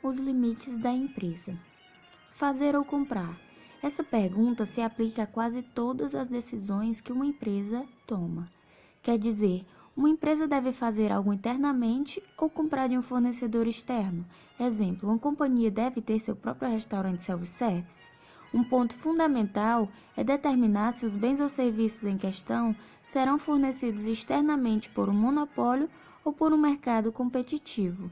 os limites da empresa. Fazer ou comprar? Essa pergunta se aplica a quase todas as decisões que uma empresa toma. Quer dizer, uma empresa deve fazer algo internamente ou comprar de um fornecedor externo. Exemplo, uma companhia deve ter seu próprio restaurante self-service. Um ponto fundamental é determinar se os bens ou serviços em questão serão fornecidos externamente por um monopólio ou por um mercado competitivo.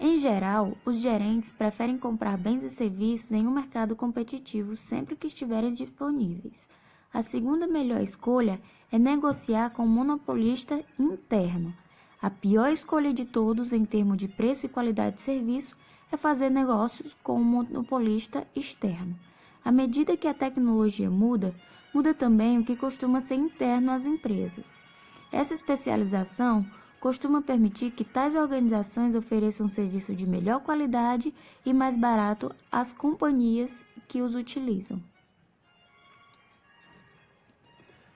Em geral, os gerentes preferem comprar bens e serviços em um mercado competitivo sempre que estiverem disponíveis. A segunda melhor escolha é negociar com um monopolista interno. A pior escolha de todos em termos de preço e qualidade de serviço é fazer negócios com um monopolista externo. À medida que a tecnologia muda, muda também o que costuma ser interno às empresas. Essa especialização costuma permitir que tais organizações ofereçam serviço de melhor qualidade e mais barato às companhias que os utilizam.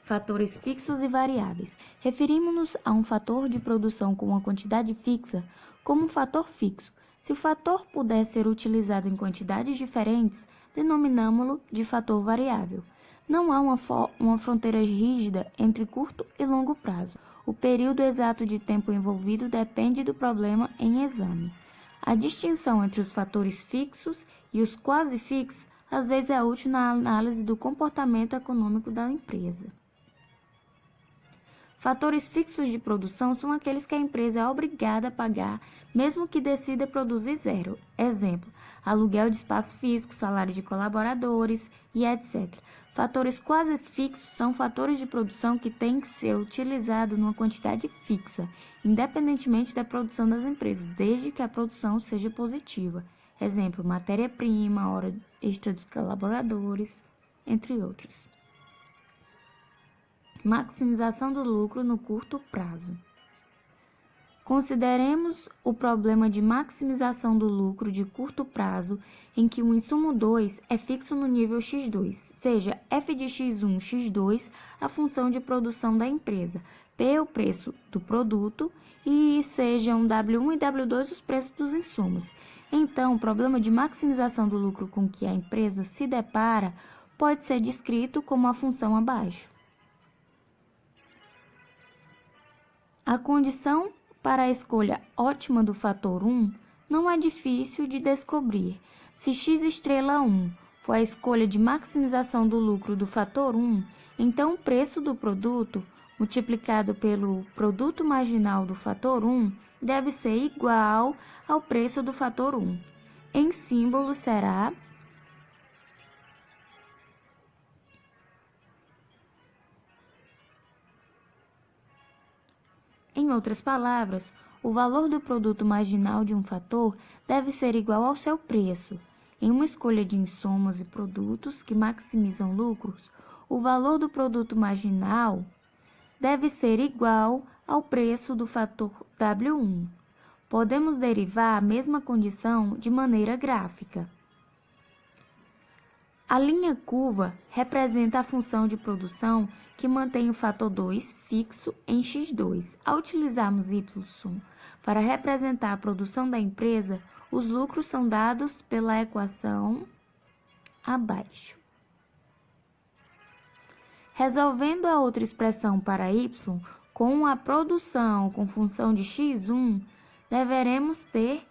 Fatores fixos e variáveis. Referimos-nos a um fator de produção com uma quantidade fixa como um fator fixo. Se o fator puder ser utilizado em quantidades diferentes, denominamo-lo de fator variável. Não há uma fronteira rígida entre curto e longo prazo. O período exato de tempo envolvido depende do problema em exame. A distinção entre os fatores fixos e os quase fixos às vezes é útil na análise do comportamento econômico da empresa. Fatores fixos de produção são aqueles que a empresa é obrigada a pagar, mesmo que decida produzir zero. Exemplo, aluguel de espaço físico, salário de colaboradores e etc. Fatores quase fixos são fatores de produção que têm que ser utilizados numa quantidade fixa, independentemente da produção das empresas, desde que a produção seja positiva. Exemplo, matéria-prima, hora extra dos colaboradores, entre outros. Maximização do lucro no curto prazo. Consideremos o problema de maximização do lucro de curto prazo em que o insumo 2 é fixo no nível x2, seja f de x1, x2 a função de produção da empresa, p o preço do produto e sejam W1 e W2 os preços dos insumos. Então, o problema de maximização do lucro com que a empresa se depara pode ser descrito como a função abaixo. A condição para a escolha ótima do fator 1 não é difícil de descobrir. Se x'1 for a escolha de maximização do lucro do fator 1, então o preço do produto multiplicado pelo produto marginal do fator 1 deve ser igual ao preço do fator 1. Em símbolo será Em outras palavras, o valor do produto marginal de um fator deve ser igual ao seu preço. Em uma escolha de insumos e produtos que maximizam lucros, o valor do produto marginal deve ser igual ao preço do fator W1. Podemos derivar a mesma condição de maneira gráfica. A linha curva representa a função de produção que mantém o fator 2 fixo em x2. Ao utilizarmos y para representar a produção da empresa, os lucros são dados pela equação abaixo. Resolvendo a outra expressão para y com a produção com função de x1, deveremos ter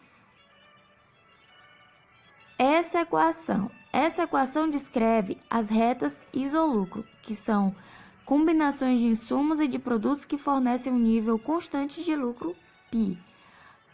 essa equação. Essa equação descreve as retas isolucro, que são combinações de insumos e de produtos que fornecem um nível constante de lucro π.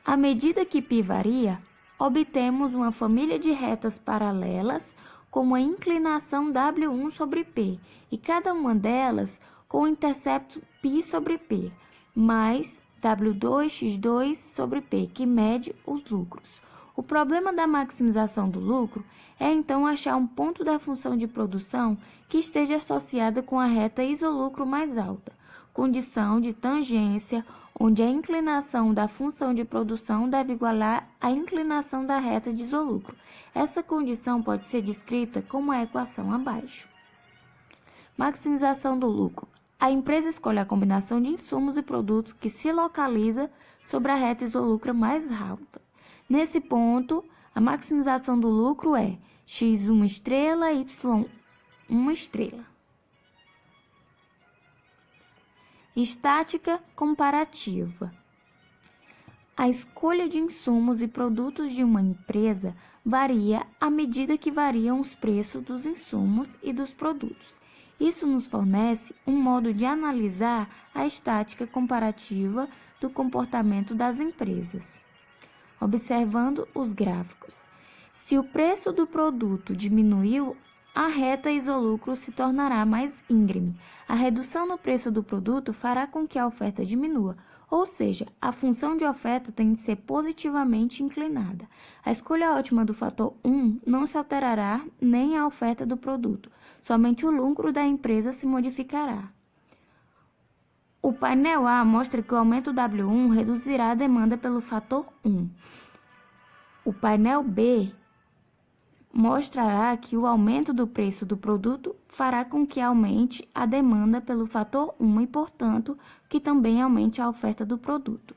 À medida que π varia, obtemos uma família de retas paralelas com uma inclinação W1 sobre P, e cada uma delas com o intercepto π sobre P, mais W2, x2 sobre P, que mede os lucros. O problema da maximização do lucro é então achar um ponto da função de produção que esteja associada com a reta isolucro mais alta, condição de tangência, onde a inclinação da função de produção deve igualar a inclinação da reta de isolucro. Essa condição pode ser descrita como a equação abaixo. Maximização do lucro. a empresa escolhe a combinação de insumos e produtos que se localiza sobre a reta isolúcra mais alta. Nesse ponto, a maximização do lucro é x 1 estrela, y 1 estrela. Estática comparativa. A escolha de insumos e produtos de uma empresa varia à medida que variam os preços dos insumos e dos produtos. Isso nos fornece um modo de analisar a estática comparativa do comportamento das empresas. Observando os gráficos. Se o preço do produto diminuiu, a reta isolúcro se tornará mais íngreme. A redução no preço do produto fará com que a oferta diminua, ou seja, a função de oferta tem de ser positivamente inclinada. A escolha ótima do fator 1 não se alterará nem a oferta do produto, somente o lucro da empresa se modificará. O painel A mostra que o aumento W1 reduzirá a demanda pelo fator 1. O painel B mostrará que o aumento do preço do produto fará com que aumente a demanda pelo fator 1 e, portanto, que também aumente a oferta do produto.